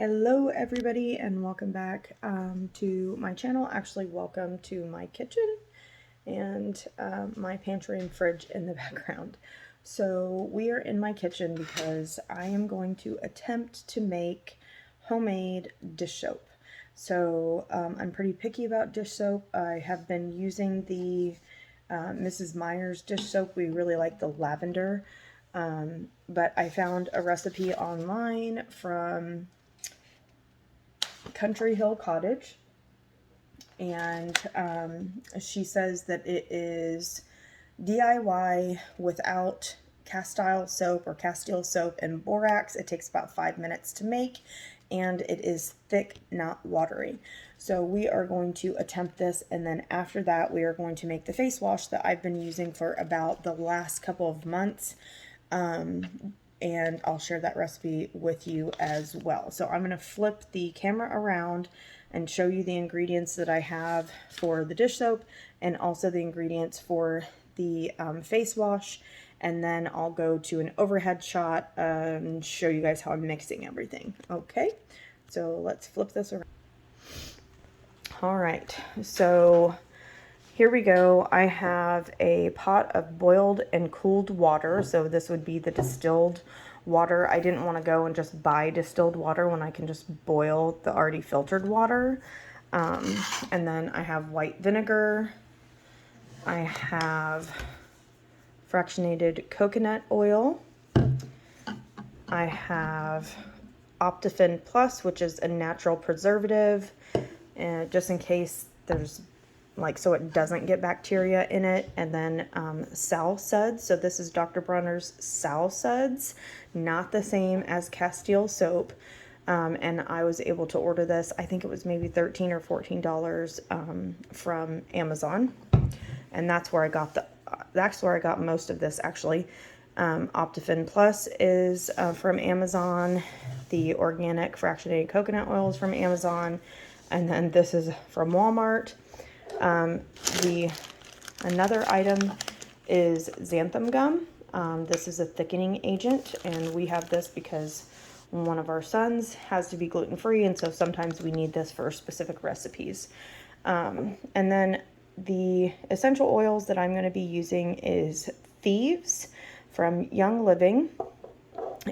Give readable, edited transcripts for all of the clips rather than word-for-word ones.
Hello everybody and welcome back to my channel. Actually, welcome to my kitchen and my pantry and fridge in the background. So we are in my kitchen because I am going to attempt to make homemade dish soap. So I'm pretty picky about dish soap. I have been using the Mrs. Meyer's dish soap. We really like the lavender, but I found a recipe online from Country Hill Cottage, and she says that it is DIY without castile soap or castile soap and borax. It takes about 5 minutes to make, and it is thick, not watery. So we are going to attempt this, and then after that we are going to make the face wash that I've been using for about the last couple of months. And I'll share that recipe with you as well. So I'm going to flip the camera around and show you the ingredients that I have for the dish soap and also the ingredients for the face wash, and then I'll go to an overhead shot and show you guys how I'm mixing everything. Okay, so let's flip this around. All right, so here we go. I have a pot of boiled and cooled water. So this would be the distilled water. I didn't want to go and just buy distilled water when I can just boil the already filtered water. And then I have white vinegar. I have fractionated coconut oil. I have Optiphen Plus, which is a natural preservative, just in case there's so it doesn't get bacteria in it. And then Sal Suds. So this is Dr. Bronner's Sal Suds, not the same as Castile soap. And I was able to order this. I think it was maybe $13 or $14 from Amazon, and that's where I got most of this actually. Optiphen Plus is from Amazon. The organic fractionated coconut oil is from Amazon, and then this is from Walmart. Another item is xanthan gum. This is a thickening agent, and we have this because one of our sons has to be gluten-free, and so sometimes we need this for specific recipes. And then the essential oils that I'm going to be using is Thieves from Young Living.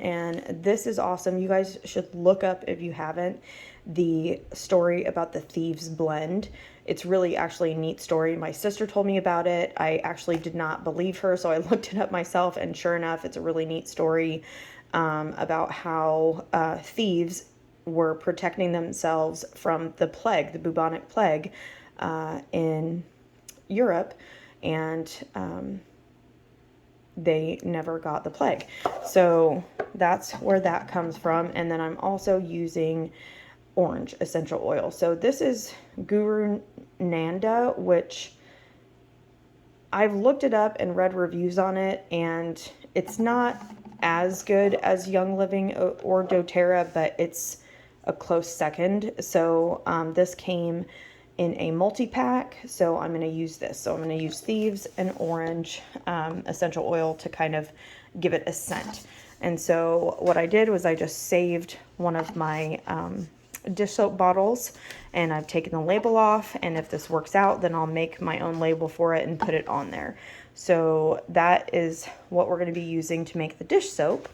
And this is awesome. You guys should look up, if you haven't, the story about the Thieves blend. It's really actually a neat story. My sister told me about it. I actually did not believe her, so I looked it up myself, and sure enough, it's a really neat story about how thieves were protecting themselves from the plague, the bubonic plague, in Europe, and they never got the plague. So that's where that comes from. And then I'm also using orange essential oil. So this is Guru Nanda, which I've looked it up and read reviews on it, and it's not as good as Young Living or doTERRA, but it's a close second. So this came in a multi-pack, so I'm going to use this. So I'm going to use Thieves and orange essential oil to kind of give it a scent. And so what I did was I just saved one of my dish soap bottles, and I've taken the label off, and if this works out, then I'll make my own label for it and put it on there. So that is what we're going to be using to make the dish soap.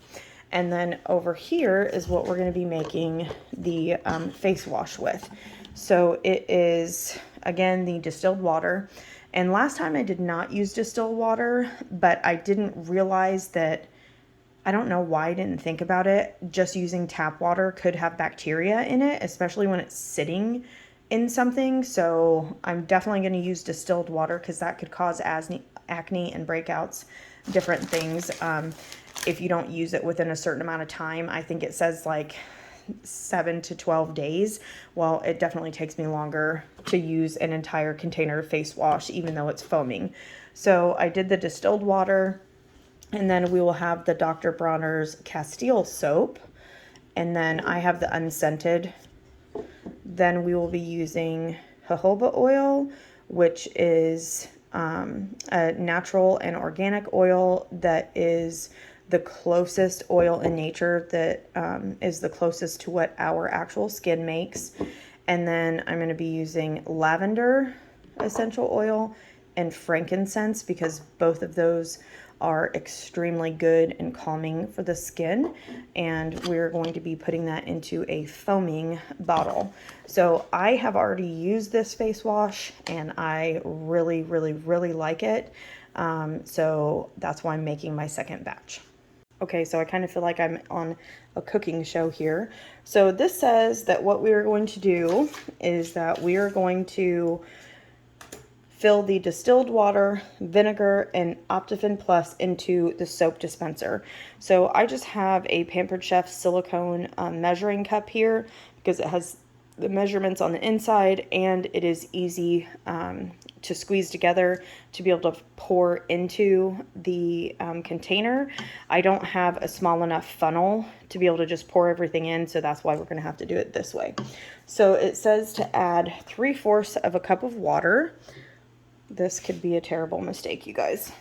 And then over here is what we're going to be making the face wash with. So it is, again, the distilled water. And last time I did not use distilled water, but I didn't realize that, I don't know why I didn't think about it, just using tap water could have bacteria in it, especially when it's sitting in something. So I'm definitely going to use distilled water because that could cause acne and breakouts, different things, if you don't use it within a certain amount of time. I think it says like 7 to 12 days. Well, it definitely takes me longer to use an entire container of face wash, even though it's foaming. So I did the distilled water, and then we will have the Dr. Bronner's Castile soap, and then I have the unscented. Then we will be using jojoba oil, which is a natural and organic oil that is the closest oil in nature that is the closest to what our actual skin makes. And then I'm going to be using lavender essential oil and frankincense, because both of those are extremely good and calming for the skin. And we're going to be putting that into a foaming bottle. So I have already used this face wash and I really, really, really like it. So that's why I'm making my second batch. Okay, so I kind of feel like I'm on a cooking show here. So this says that what we are going to do is that we are going to fill the distilled water, vinegar, and Optiphen Plus into the soap dispenser. So I just have a Pampered Chef silicone measuring cup here because it has the measurements on the inside and it is easy to squeeze together to be able to pour into the container. I don't have a small enough funnel to be able to just pour everything in, so that's why we're going to have to do it this way. So it says to add 3/4 of a cup of water. This could be a terrible mistake, you guys.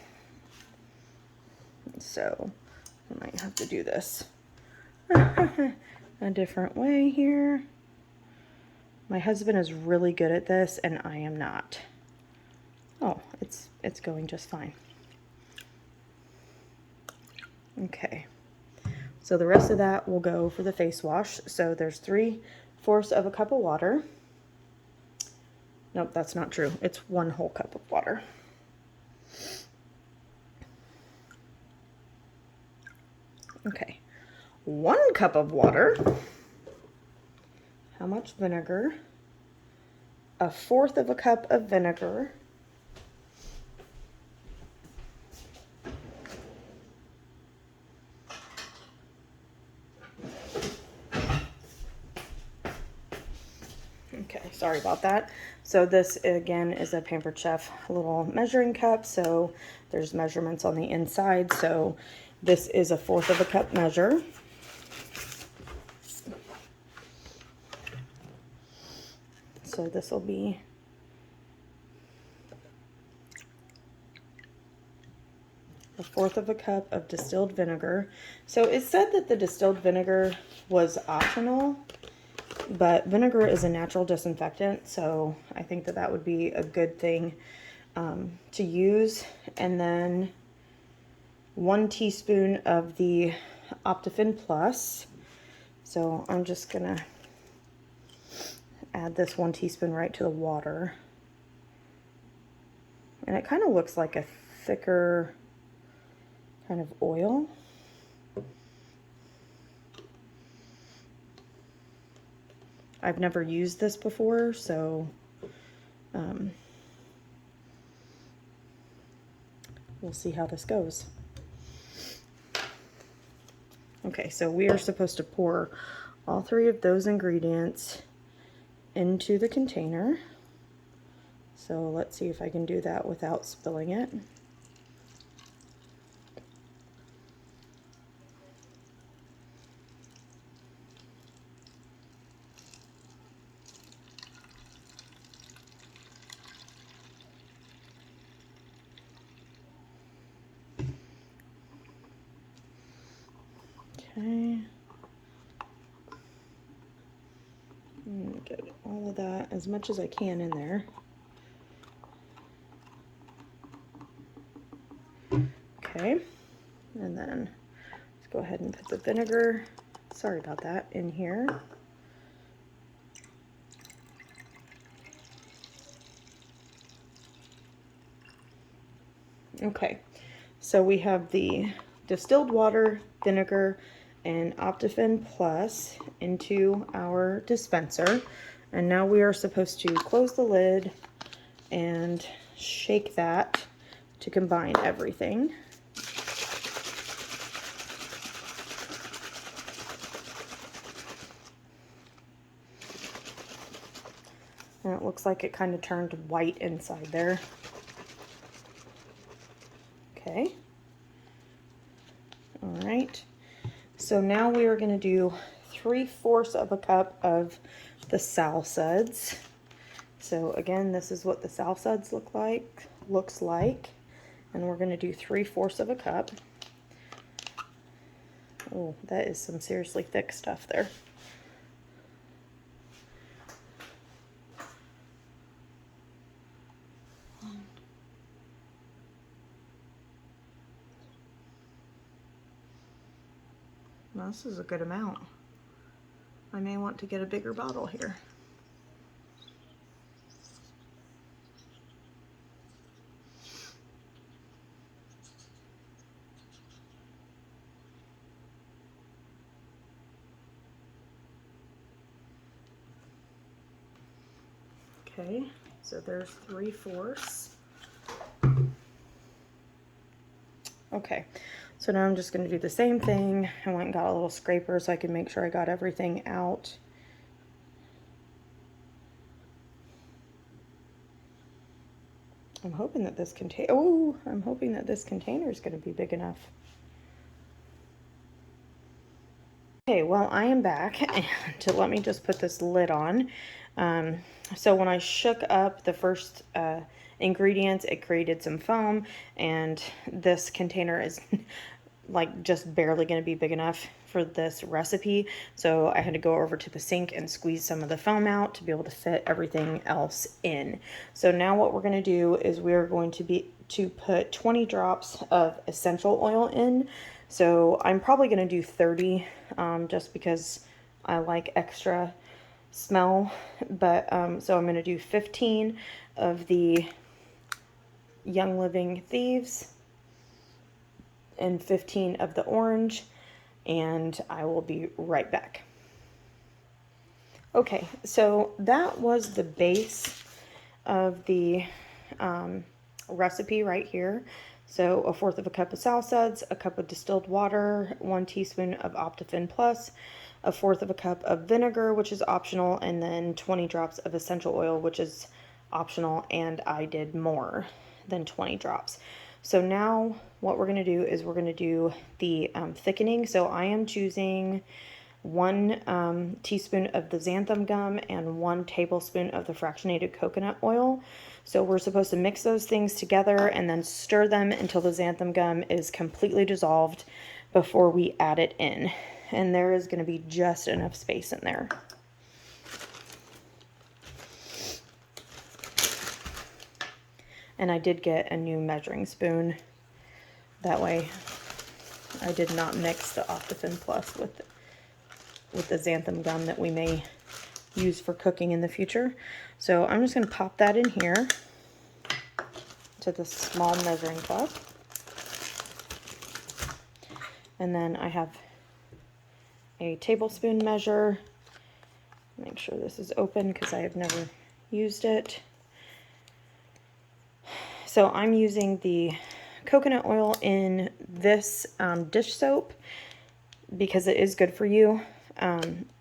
So I might have to do this a different way here. My husband is really good at this and I am not. Oh, it's going just fine. Okay. So the rest of that will go for the face wash. So there's 3/4 of a cup of water. Nope, that's not true. It's 1 whole cup of water. Okay, 1 cup of water. How much vinegar? 1/4 of a cup of vinegar. Okay, sorry about that. So this again is a Pampered Chef little measuring cup, so there's measurements on the inside. So this is 1/4 of a cup measure. So this will be a 1/4 of a cup of distilled vinegar. So it said that the distilled vinegar was optional, but vinegar is a natural disinfectant, so I think that that would be a good thing to use. And then 1 teaspoon of the Optiphen Plus. So I'm just gonna add this 1 teaspoon right to the water. And it kind of looks like a thicker kind of oil. I've never used this before, so we'll see how this goes. Okay, so we are supposed to pour all 3 of those ingredients into the container. So let's see if I can do that without spilling it. Okay. I'm gonna get all of that, as much as I can, in there. Okay, and then let's go ahead and put the vinegar, sorry about that, in here. Okay, so we have the distilled water, vinegar, and Optiphen Plus into our dispenser. And now we are supposed to close the lid and shake that to combine everything. And it looks like it kind of turned white inside there. Okay. All right. So now we are going to do 3/4 of a cup of the Sal Suds. So again, this is what the Sal Suds looks like. And we're going to do 3/4 of a cup. Oh, that is some seriously thick stuff there. Well, this is a good amount. I may want to get a bigger bottle here. Okay, so there's 3/4. Okay, so now I'm just going to do the same thing. I went and got a little scraper so I can make sure I got everything out. I'm hoping that this I'm hoping that this container is going to be big enough. Okay, well, I am back, and let me just put this lid on. So when I shook up the first ingredients, it created some foam, and this container is like just barely going to be big enough for this recipe. So I had to go over to the sink and squeeze some of the foam out to be able to fit everything else in. So now what we're going to do is we're going to put 20 drops of essential oil in. So I'm probably going to do 30 just because I like extra smell. But so I'm going to do 15 of the Young Living Thieves and 15 of the orange, and I will be right back. Okay, so that was the base of the recipe right here. So 1/4 cup of Sal Suds, a cup of distilled water, 1 teaspoon of Optiphen Plus, 1/4 cup of vinegar, which is optional, and then 20 drops of essential oil, which is optional, and I did more than 20 drops. So now what we're going to do is we're going to do the thickening. So I am choosing 1 teaspoon of the xanthan gum and 1 tablespoon of the fractionated coconut oil. So we're supposed to mix those things together and then stir them until the xanthan gum is completely dissolved before we add it in. And there is going to be just enough space in there. And I did get a new measuring spoon. That way I did not mix the Optiphen Plus with the xanthan gum that we may use for cooking in the future. So I'm just going to pop that in here to the small measuring cup. And then I have a tablespoon measure. Make sure this is open because I have never used it. So I'm using the coconut oil in this dish soap because it is good for you,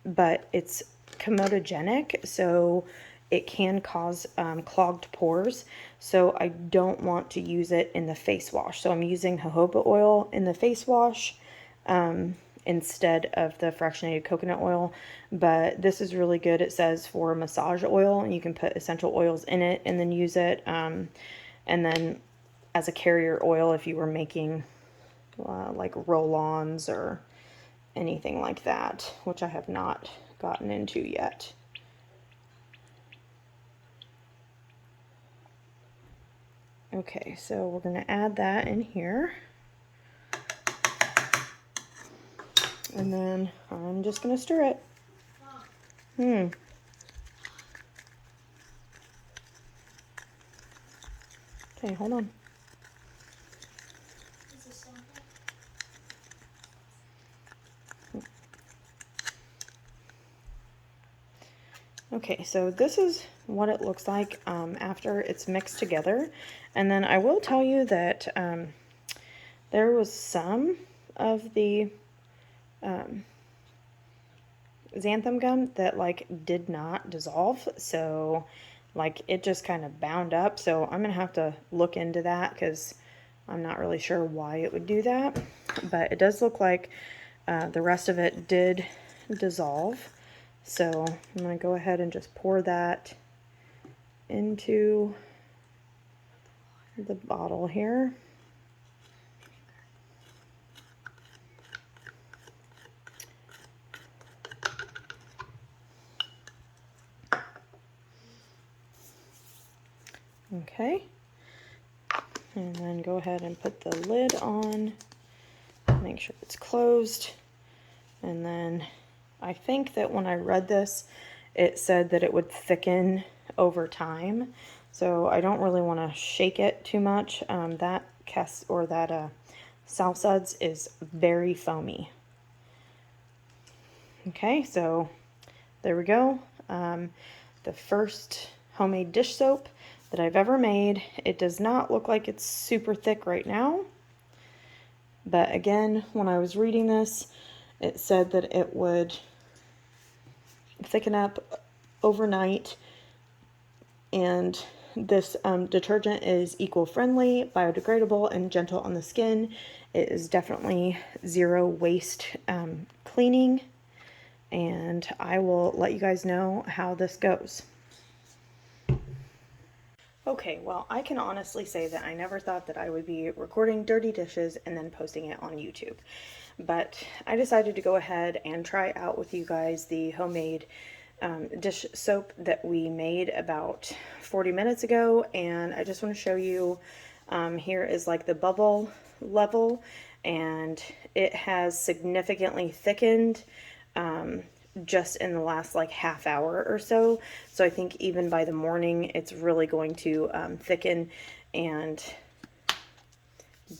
but it's comedogenic, so it can cause clogged pores. So I don't want to use it in the face wash. So I'm using jojoba oil in the face wash instead of the fractionated coconut oil. But this is really good. It says for massage oil, and you can put essential oils in it and then use it. And then as a carrier oil if you were making like roll-ons or anything like that, which I have not gotten into yet. Okay, so we're going to add that in here. And then I'm just going to stir it. Okay, hold on. Okay, so this is what it looks like after it's mixed together. And then I will tell you that there was some of the xanthan gum that like did not dissolve, so like it just kind of bound up. So I'm gonna have to look into that because I'm not really sure why it would do that, but it does look like the rest of it did dissolve. So I'm going to go ahead and just pour that into the bottle here. Okay. And then go ahead and put the lid on. Make sure it's closed. And then I think that when I read this, it said that it would thicken over time. So I don't really want to shake it too much. That Sal Suds is very foamy. Okay, so there we go. The first homemade dish soap that I've ever made. It does not look like it's super thick right now. But again, when I was reading this, it said that it would thicken up overnight. And this detergent is eco-friendly, biodegradable, and gentle on the skin. It is definitely zero waste cleaning. And I will let you guys know how this goes. Okay, well, I can honestly say that I never thought that I would be recording dirty dishes and then posting it on YouTube. But I decided to go ahead and try out with you guys the homemade dish soap that we made about 40 minutes ago. And I just want to show you, here is like the bubble level, and it has significantly thickened just in the last like half hour or so. So I think even by the morning it's really going to thicken and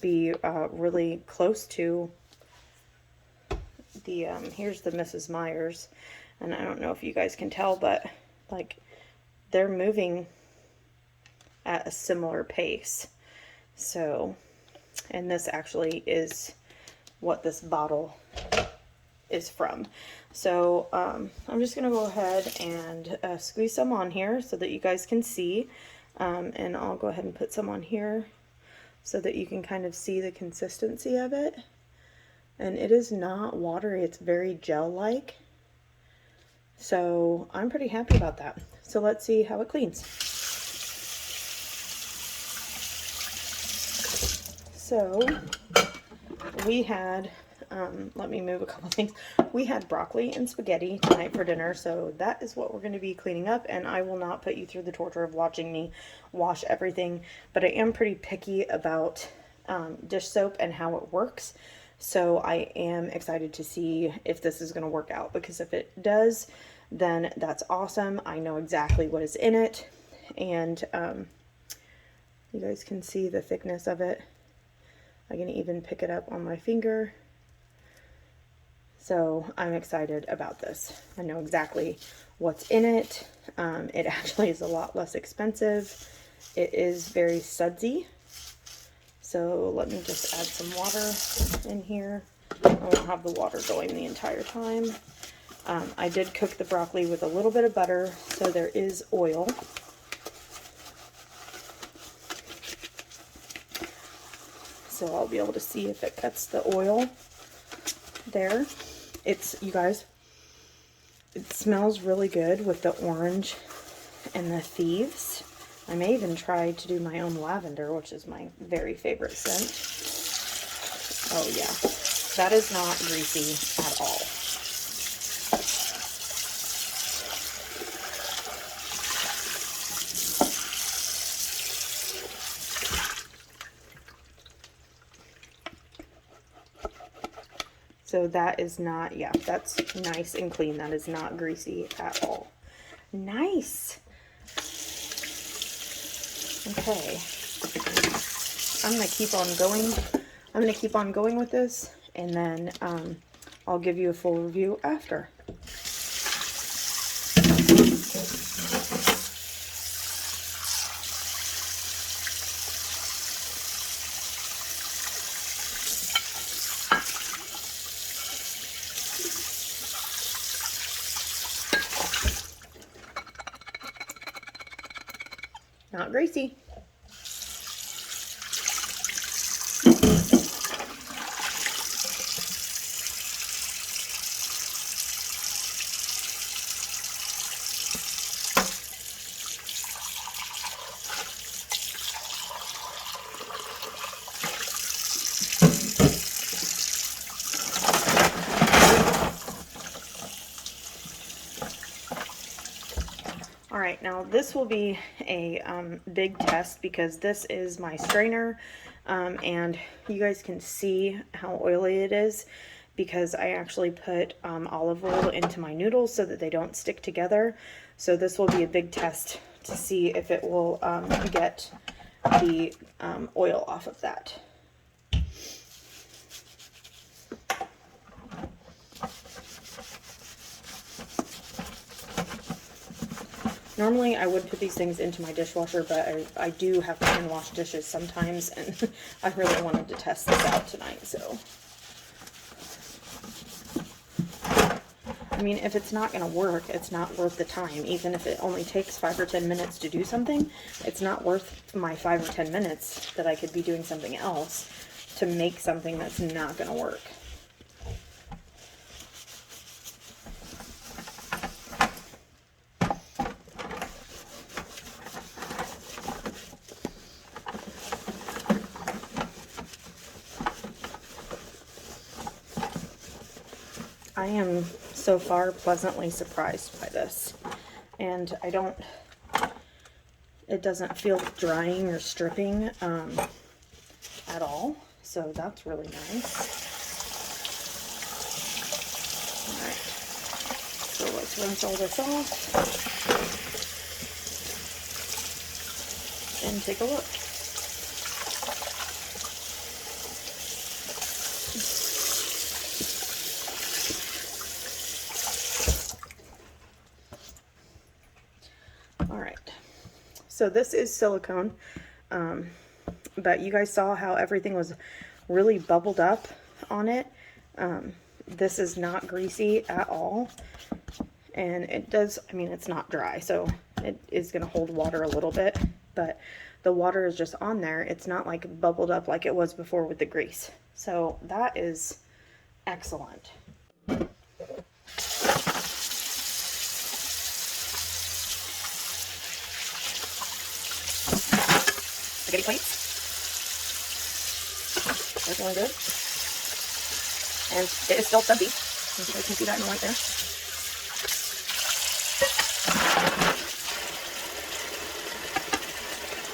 be really close to the here's the Mrs. Myers, and I don't know if you guys can tell, but like they're moving at a similar pace. So, and this actually is what this bottle is from. So I'm just gonna go ahead and squeeze some on here so that you guys can see, and I'll go ahead and put some on here so that you can kind of see the consistency of it. And it is not watery, it's very gel-like. So I'm pretty happy about that. So let's see how it cleans. So we had let me move a couple things. We had broccoli and spaghetti tonight for dinner, so that is what we're going to be cleaning up, and I will not put you through the torture of watching me wash everything, but I am pretty picky about dish soap and how it works, so I am excited to see if this is going to work out, because if it does, then that's awesome. I know exactly what is in it, and you guys can see the thickness of it. I can even pick it up on my finger. So I'm excited about this. I know exactly what's in it. It actually is a lot less expensive. It is very sudsy. So let me just add some water in here. I won't have the water going the entire time. I did cook the broccoli with a little bit of butter, so there is oil. So I'll be able to see if it cuts the oil there. You guys, it smells really good with the orange and the thieves. I may even try to do my own lavender, which is my very favorite scent. Oh yeah, that is not greasy at all. So that is not, yeah, that's nice and clean. That is not greasy at all. Nice. Okay. I'm going to keep on going. I'm going to keep on going with this, and then I'll give you a full review after. Not greasy. All right, now this will be a big test because this is my strainer, and you guys can see how oily it is because I actually put olive oil into my noodles so that they don't stick together. So this will be a big test to see if it will get the oil off of that. Normally I would put these things into my dishwasher, but I do have to hand wash dishes sometimes, and I really wanted to test this out tonight, so. I mean, if it's not going to work, it's not worth the time. Even if it only takes 5 or 10 minutes to do something, it's not worth my 5 or 10 minutes that I could be doing something else to make something that's not going to work. I am so far pleasantly surprised by this, and it doesn't feel drying or stripping at all, so that's really nice. Alright, so let's rinse all this off and take a look. So this is silicone, but you guys saw how everything was really bubbled up on it. This is not greasy at all, and it does, I mean, it's not dry, so it is going to hold water a little bit, but the water is just on there. It's not like bubbled up like it was before with the grease. So that is excellent. Spaghetti plates. That's really good. And it is still sudsy. You guys can see that in the light there.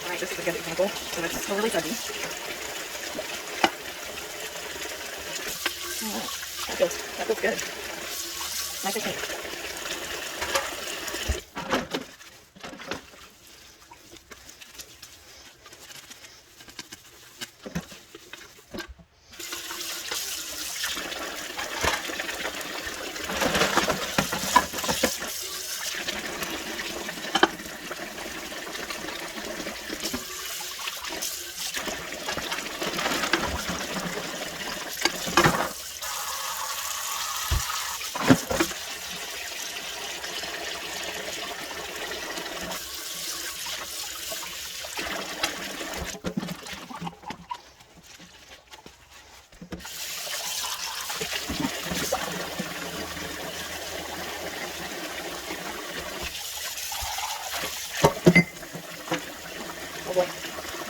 Alright, this is a good example. So it's still really sudsy. Alright, that feels good. Nice and clean.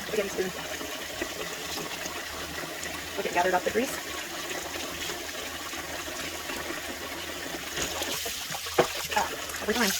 Spaghetti spoon. Look, it gathered up the grease. Every time.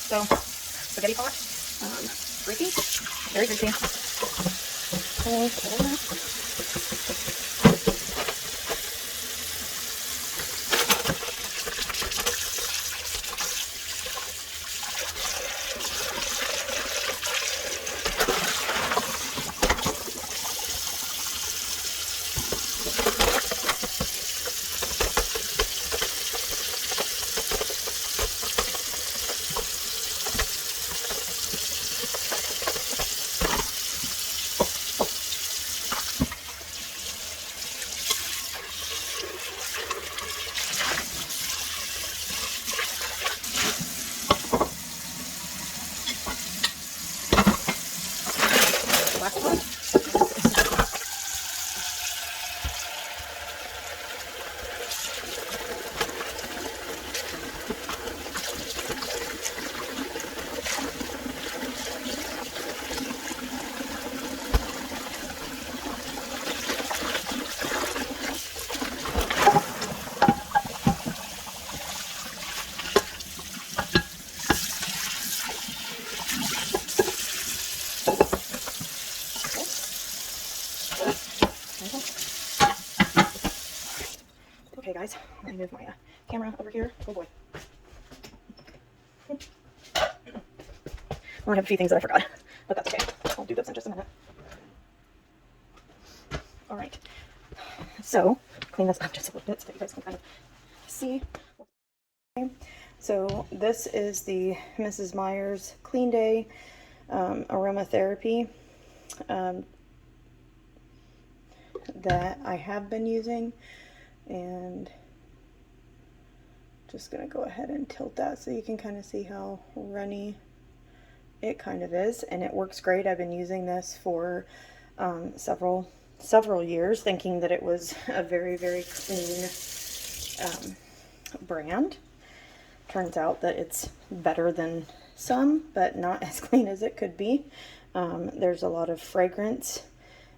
So, spaghetti pot, greasy, very greasy. me move my camera over here. Oh boy. Well, I have a few things that I forgot, but that's okay. I'll do this in just a minute. All right. So, clean this up just a little bit so that you guys can kind of see. Okay. So, this is the Mrs. Meyer's Clean Day aromatherapy that I have been using, and just gonna go ahead and tilt that so you can kind of see how runny it kind of is, and it works great. I've been using this for several years, thinking that it was a very clean brand. Turns out that it's better than some, but not as clean as it could be. There's a lot of fragrance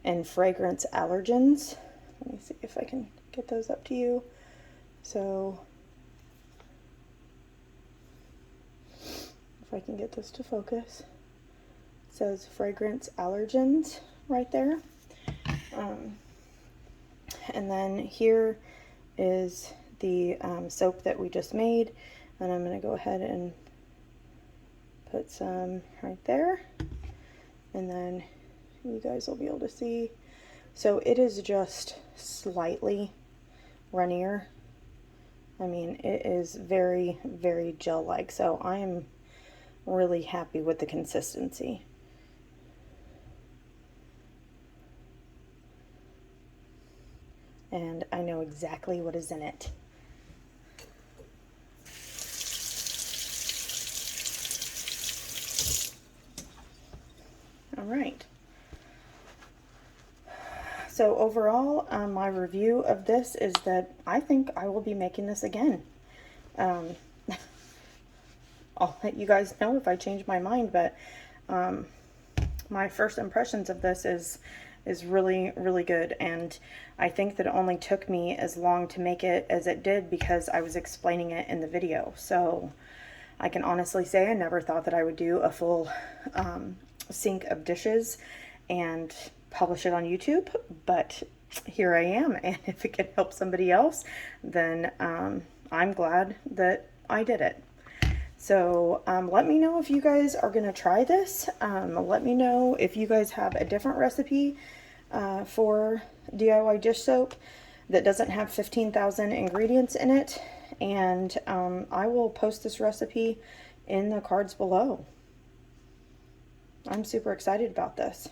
and fragrance allergens. Let me see if I can get those up to you. So if I can get this to focus, it says fragrance allergens right there. And then here is the soap that we just made, and I'm going to go ahead and put some right there, and then you guys will be able to see. So it is just slightly runnier. I mean, it is very gel-like, so I am really happy with the consistency. And I know exactly what is in it. All right. So overall, my review of this is that I think I will be making this again. I'll let you guys know if I change my mind, but my first impressions of this is really good, and I think that it only took me as long to make it as it did because I was explaining it in the video. So I can honestly say I never thought that I would do a full sink of dishes and publish it on YouTube, but here I am, and if it can help somebody else, then I'm glad that I did it. So let me know if you guys are going to try this. Let me know if you guys have a different recipe for DIY dish soap that doesn't have 15,000 ingredients in it, and I will post this recipe in the cards below. I'm super excited about this.